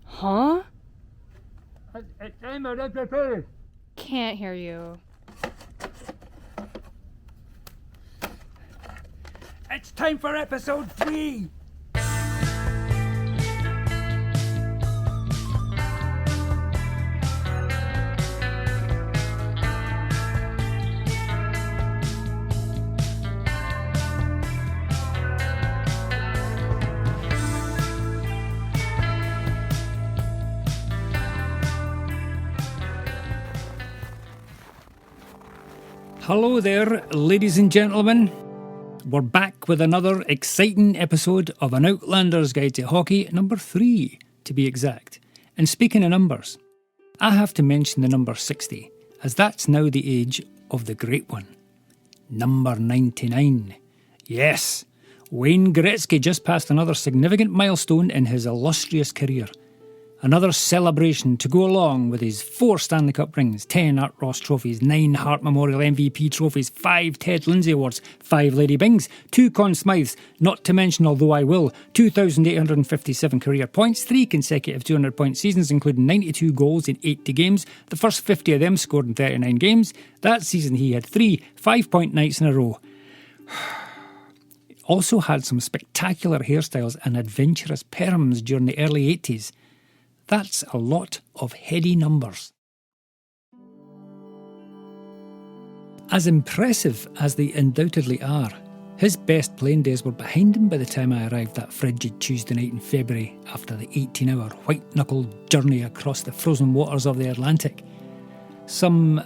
Huh? Can't hear you. It's time for episode 3! Hello there, ladies and gentlemen. We're back with another exciting episode of An Outlander's Guide to Hockey, number 3, to be exact. And speaking of numbers, I have to mention the number 60, as that's now the age of the great one. Number 99. Yes, Wayne Gretzky just passed another significant milestone in his illustrious career. Another celebration to go along with his 4 Stanley Cup rings, 10 Art Ross trophies, 9 Hart Memorial MVP trophies, 5 Ted Lindsay Awards, 5 Lady Bings, 2 Conn Smythes, not to mention, although I will, 2,857 career points, 3 consecutive 200-point seasons, including 92 goals in 80 games, the first 50 of them scored in 39 games. That season he had 3 5-point nights in a row. Also had some spectacular hairstyles and adventurous perms during the early 80s. That's a lot of heady numbers. As impressive as they undoubtedly are, his best playing days were behind him by the time I arrived that frigid Tuesday night in February after the 18-hour white-knuckled journey across the frozen waters of the Atlantic. Some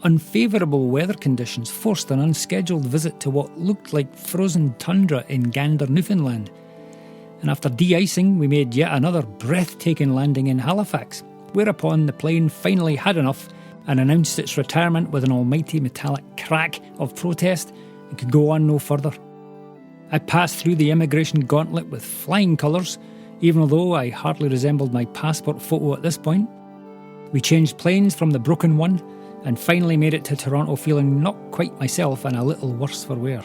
unfavourable weather conditions forced an unscheduled visit to what looked like frozen tundra in Gander, Newfoundland. And after de-icing, we made yet another breathtaking landing in Halifax, whereupon the plane finally had enough and announced its retirement with an almighty metallic crack of protest and could go on no further. I passed through the immigration gauntlet with flying colours, even although I hardly resembled my passport photo at this point. We changed planes from the broken one and finally made it to Toronto feeling not quite myself and a little worse for wear.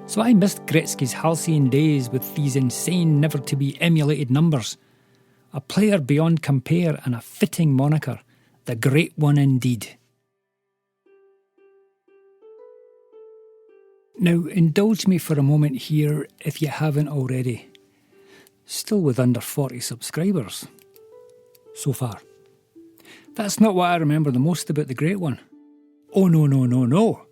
So I missed Gretzky's halcyon days with these insane, never-to-be-emulated numbers. A player beyond compare and a fitting moniker. The Great One indeed. Now, indulge me for a moment here if you haven't already. Still with under 40 subscribers. So far. That's not what I remember the most about the Great One. Oh, no.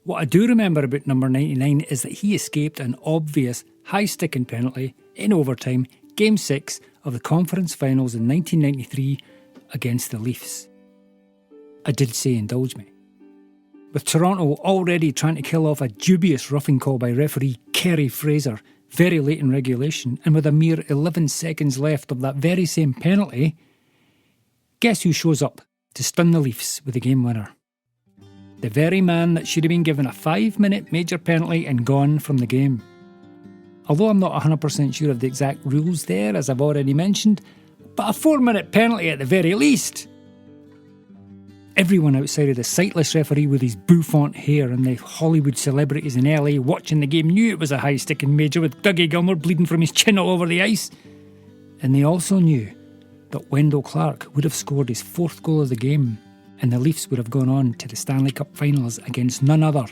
What I do remember about number 99 is that he escaped an obvious high-sticking penalty in overtime, Game 6 of the conference finals in 1993 against the Leafs. I did say indulge me. With Toronto already trying to kill off a dubious roughing call by referee Kerry Fraser very late in regulation, and with a mere 11 seconds left of that very same penalty, guess who shows up to stun the Leafs with the game winner? The very man that should have been given a 5-minute major penalty and gone from the game. Although I'm not 100% sure of the exact rules there, as I've already mentioned, but a 4-minute penalty at the very least. Everyone outside of the sightless referee with his bouffant hair and the Hollywood celebrities in LA watching the game knew it was a high-sticking major with Dougie Gilmour bleeding from his chin all over the ice. And they also knew that Wendell Clark would have scored his 4th goal of the game, and the Leafs would have gone on to the Stanley Cup finals against none other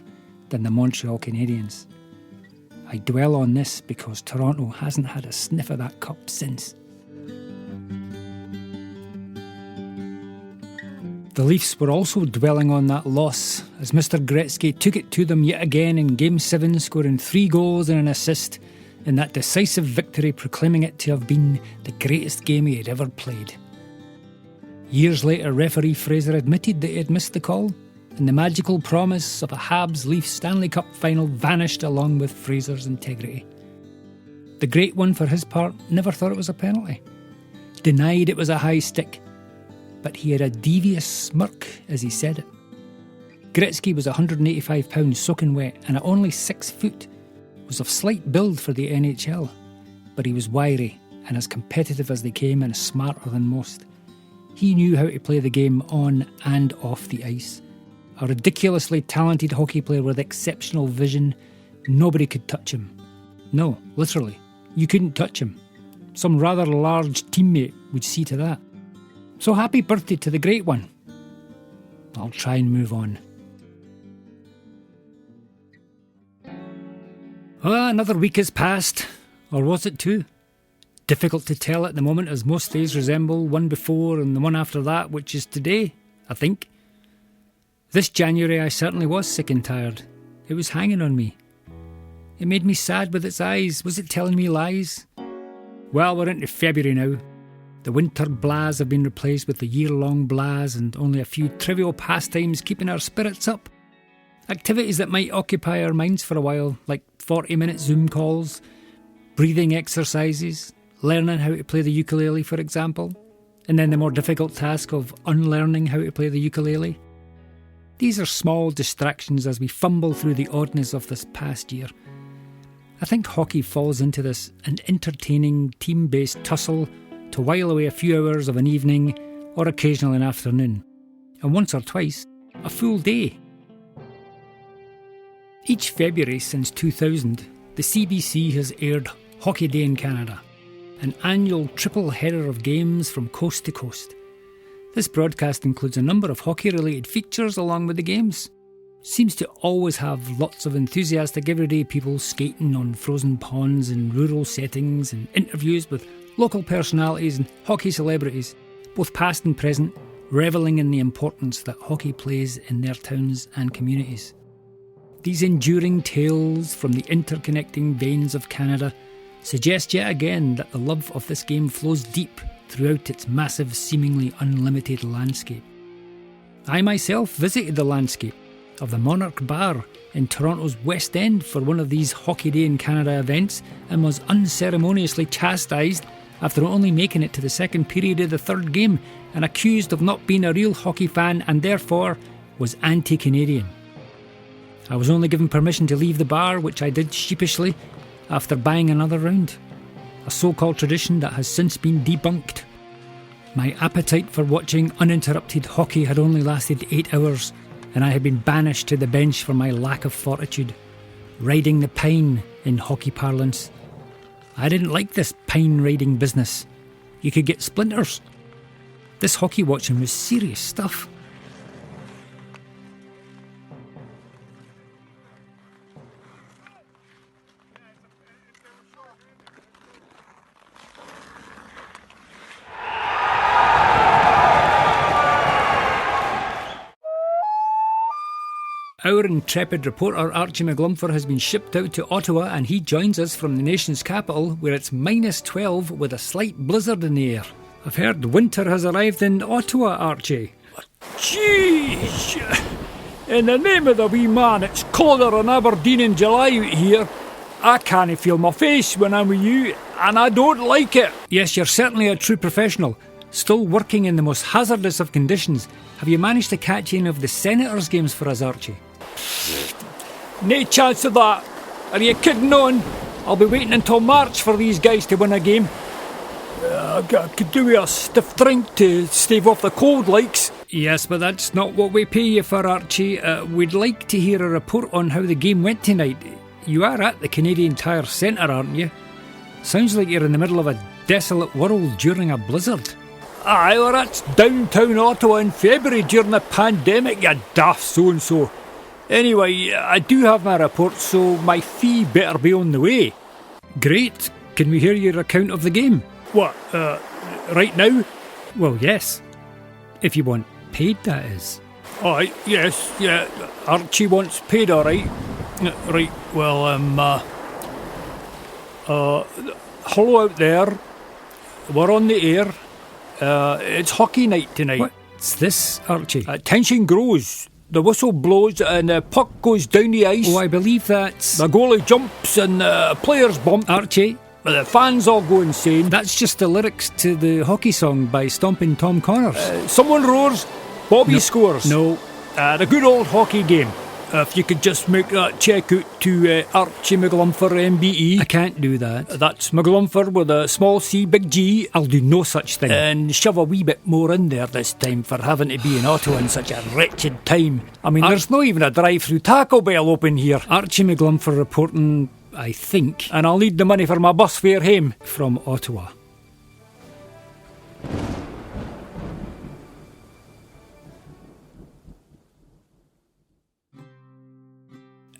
than the Montreal Canadiens. I dwell on this because Toronto hasn't had a sniff of that cup since. The Leafs were also dwelling on that loss as Mr. Gretzky took it to them yet again in Game 7, scoring 3 goals and an assist in that decisive victory, proclaiming it to have been the greatest game he had ever played. Years later, referee Fraser admitted that he had missed the call, and the magical promise of a Habs-Leafs Stanley Cup final vanished along with Fraser's integrity. The Great One, for his part, never thought it was a penalty. Denied it was a high stick, but he had a devious smirk as he said it. Gretzky was 185 pounds soaking wet, and at only 6 foot, was of slight build for the NHL, but he was wiry and as competitive as they came and smarter than most. He knew how to play the game on and off the ice. A ridiculously talented hockey player with exceptional vision. Nobody could touch him. No, literally, you couldn't touch him. Some rather large teammate would see to that. So happy birthday to the great one. I'll try and move on. Well, another week has passed. Or was it two? Difficult to tell at the moment, as most days resemble one before and the one after that, which is today, I think. This January I certainly was sick and tired. It was hanging on me. It made me sad with its eyes. Was it telling me lies? Well, we're into February now. The winter blahs have been replaced with the year-long blahs, and only a few trivial pastimes keeping our spirits up. Activities that might occupy our minds for a while, like 40-minute Zoom calls, breathing exercises, learning how to play the ukulele, for example, and then the more difficult task of unlearning how to play the ukulele. These are small distractions as we fumble through the oddness of this past year. I think hockey falls into this, an entertaining, team-based tussle to while away a few hours of an evening or occasionally an afternoon, and once or twice, a full day. Each February since 2000, the CBC has aired Hockey Day in Canada, an annual triple header of games from coast to coast. This broadcast includes a number of hockey-related features along with the games. Seems to always have lots of enthusiastic everyday people skating on frozen ponds in rural settings, and interviews with local personalities and hockey celebrities, both past and present, revelling in the importance that hockey plays in their towns and communities. These enduring tales from the interconnecting veins of Canada suggest yet again that the love of this game flows deep throughout its massive, seemingly unlimited landscape. I myself visited the landscape of the Monarch Bar in Toronto's West End for one of these Hockey Day in Canada events, and was unceremoniously chastised after only making it to the second period of the third game, and accused of not being a real hockey fan and therefore was anti-Canadian. I was only given permission to leave the bar, which I did sheepishly, after buying another round. A so-called tradition that has since been debunked. My appetite for watching uninterrupted hockey had only lasted 8 hours, and I had been banished to the bench for my lack of fortitude. Riding the pine, in hockey parlance. I didn't like this pine riding business. You could get splinters. This hockey watching was serious stuff. Our intrepid reporter Archie McGlumfer has been shipped out to Ottawa, and he joins us from the nation's capital, where it's -12 with a slight blizzard in the air. I've heard winter has arrived in Ottawa, Archie. Jeez! In the name of the wee man, it's colder in Aberdeen in July out here. I can't feel my face when I'm with you, and I don't like it. Yes, you're certainly a true professional, still working in the most hazardous of conditions. Have you managed to catch any of the Senators games for us, Archie? No chance of that. Are you kidding on? I'll be waiting until March for these guys to win a game. I could do with a stiff drink to stave off the cold likes. Yes, but that's not what we pay you for, Archie. We'd like to hear a report on how the game went tonight. You are at the Canadian Tire Centre, aren't you? Sounds like you're in the middle of a desolate world during a blizzard. Aye, well, that's downtown Ottawa in February during the pandemic, you daft so-and-so. Anyway, I do have my report, so my fee better be on the way. Great. Can we hear your account of the game? What, right now? Well, yes. If you want paid, that is. Aye, yes, yeah. Archie wants paid, all right. Right, well, hello out there. We're on the air. It's hockey night tonight. What's this, Archie? Tension grows. The whistle blows and the puck goes down the ice. Oh, I believe that's... The goalie jumps and the players bump. Archie? The fans all go insane. That's just the lyrics to the hockey song by Stompin' Tom Connors. Someone roars, Bobby scores. No. The good old hockey game. If you could just make that check out to Archie McGlumfer MBE. I can't do that. That's McGlumfer with a small C, big G. I'll do no such thing. And shove a wee bit more in there this time for having to be in Ottawa in such a wretched time. I mean, there's not even a drive-through Taco Bell open here. Archie McGlumfer reporting, I think. And I'll need the money for my bus fare home. From Ottawa.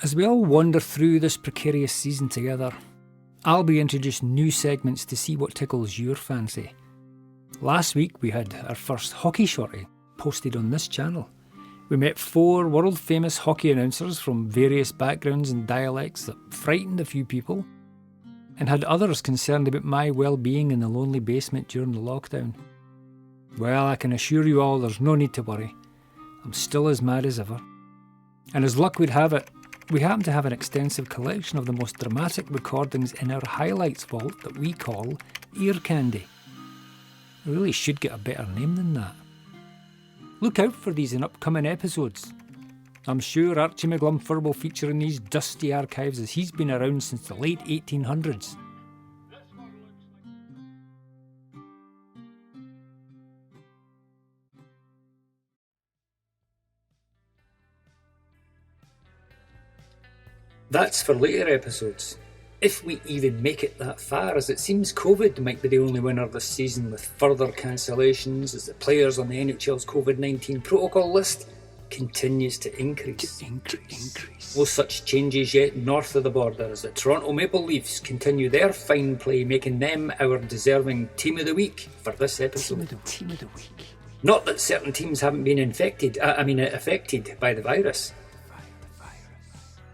As we all wander through this precarious season together, I'll be introducing new segments to see what tickles your fancy. Last week we had our first hockey shorty posted on this channel. We met 4 world-famous hockey announcers from various backgrounds and dialects that frightened a few people, and had others concerned about my well-being in the lonely basement during the lockdown. Well, I can assure you all there's no need to worry. I'm still as mad as ever. And as luck would have it, we happen to have an extensive collection of the most dramatic recordings in our highlights vault that we call Ear Candy. I really should get a better name than that. Look out for these in upcoming episodes. I'm sure Archie McGlumfer will feature in these dusty archives as he's been around since the late 1800s. That's for later episodes. If we even make it that far, as it seems COVID might be the only winner this season, with further cancellations as the players on the NHL's COVID-19 protocol list continues to increase. No such changes yet north of the border as the Toronto Maple Leafs continue their fine play, making them our deserving Team of the Week for this episode. Team of the week. Not that certain teams haven't been affected by the virus.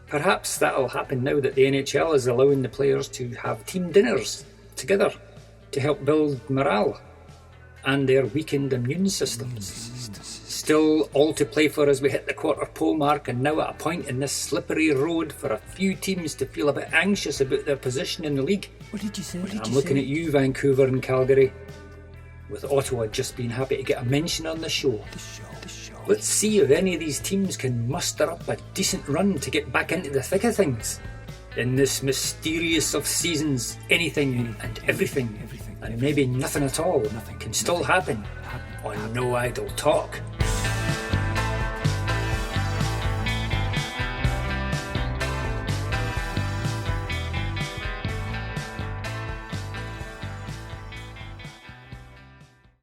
Perhaps that'll happen now that the NHL is allowing the players to have team dinners together to help build morale and their weakened immune systems. Still all to play for as we hit the quarter pole mark, and now at a point in this slippery road for a few teams to feel a bit anxious about their position in the league. What did you say? I'm looking at you, Vancouver and Calgary, with Ottawa just being happy to get a mention on the show. Let's see if any of these teams can muster up a decent run to get back into the thick of things. In this mysterious of seasons, anything and everything, and maybe nothing at all, can still happen on No Idle Talk.